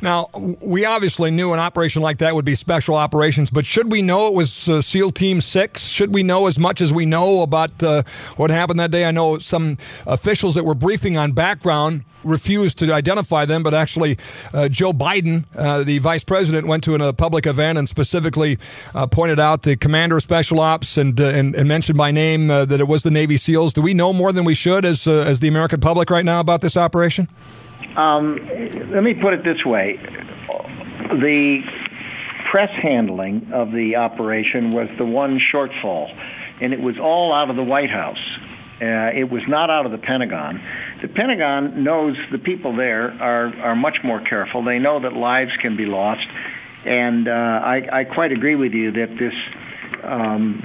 Now, we obviously knew an operation like that would be special operations, but should we know it was SEAL Team 6? Should we know as much as we know about what happened that day? I know some officials that were briefing on background refused to identify them, but actually Joe Biden, the vice president, went to a public event and specifically pointed out the commander of special ops and mentioned by name that it was the Navy SEALs. Do we know more than we should as the American public right now about this operation? Let me put it this way. The press handling of the operation was the one shortfall, and it was all out of the White House. It was not out of the Pentagon. The Pentagon knows the people there are much more careful. They know that lives can be lost, and I quite agree with you that this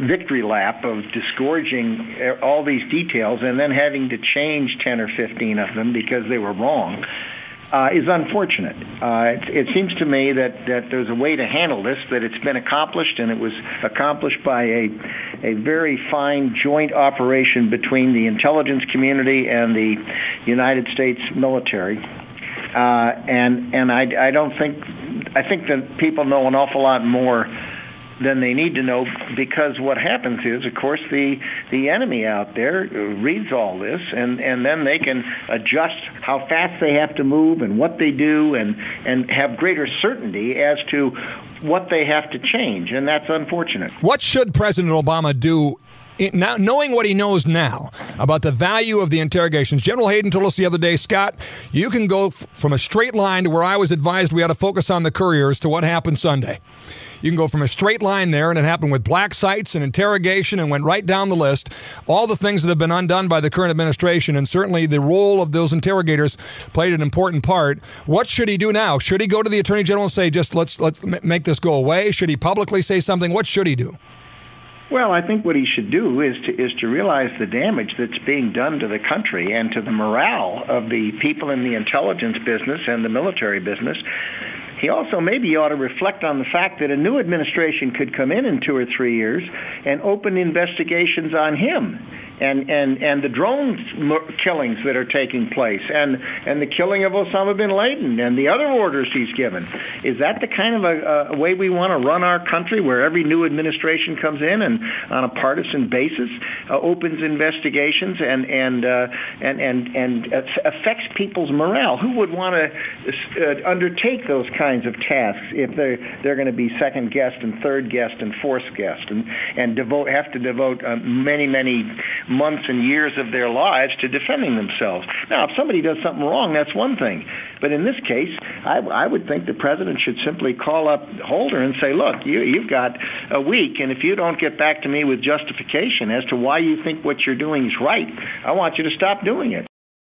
victory lap of disgorging all these details and then having to change 10 or 15 of them because they were wrong is unfortunate. It seems to me that there's a way to handle this, that it's been accomplished, and it was accomplished by a very fine joint operation between the intelligence community and the United States military. And I think that people know an awful lot more than they need to know, because what happens is, of course, the enemy out there reads all this, and then they can adjust how fast they have to move and what they do, and have greater certainty as to what they have to change, and that's unfortunate. What should President Obama do now, knowing what he knows now about the value of the interrogations? General Hayden told us the other day, Scott, you can go from a straight line to where I was advised we ought to focus on the couriers to what happened Sunday. You can go from a straight line there, and it happened with black sites and interrogation and went right down the list. All the things that have been undone by the current administration, and certainly the role of those interrogators played an important part. What should he do now? Should he go to the Attorney General and say, just let's make this go away? Should he publicly say something? What should he do? Well, I think what he should do is to realize the damage that's being done to the country and to the morale of the people in the intelligence business and the military business. He also maybe ought to reflect on the fact that a new administration could come in 2 or 3 years and open investigations on him and the drone killings that are taking place and the killing of Osama Bin Laden and the other orders he's given. Is that the kind of a way we want to run our country, where every new administration comes in and on a partisan basis opens investigations and affects people's morale? Who would want to undertake those kinds of tasks if they're going to be second guest and third guest and fourth guest and have to devote many months and years of their lives to defending themselves? Now, if somebody does something wrong, that's one thing. But in this case, I would think the president should simply call up Holder and say, look, you've got a week, and if you don't get back to me with justification as to why you think what you're doing is right, I want you to stop doing it.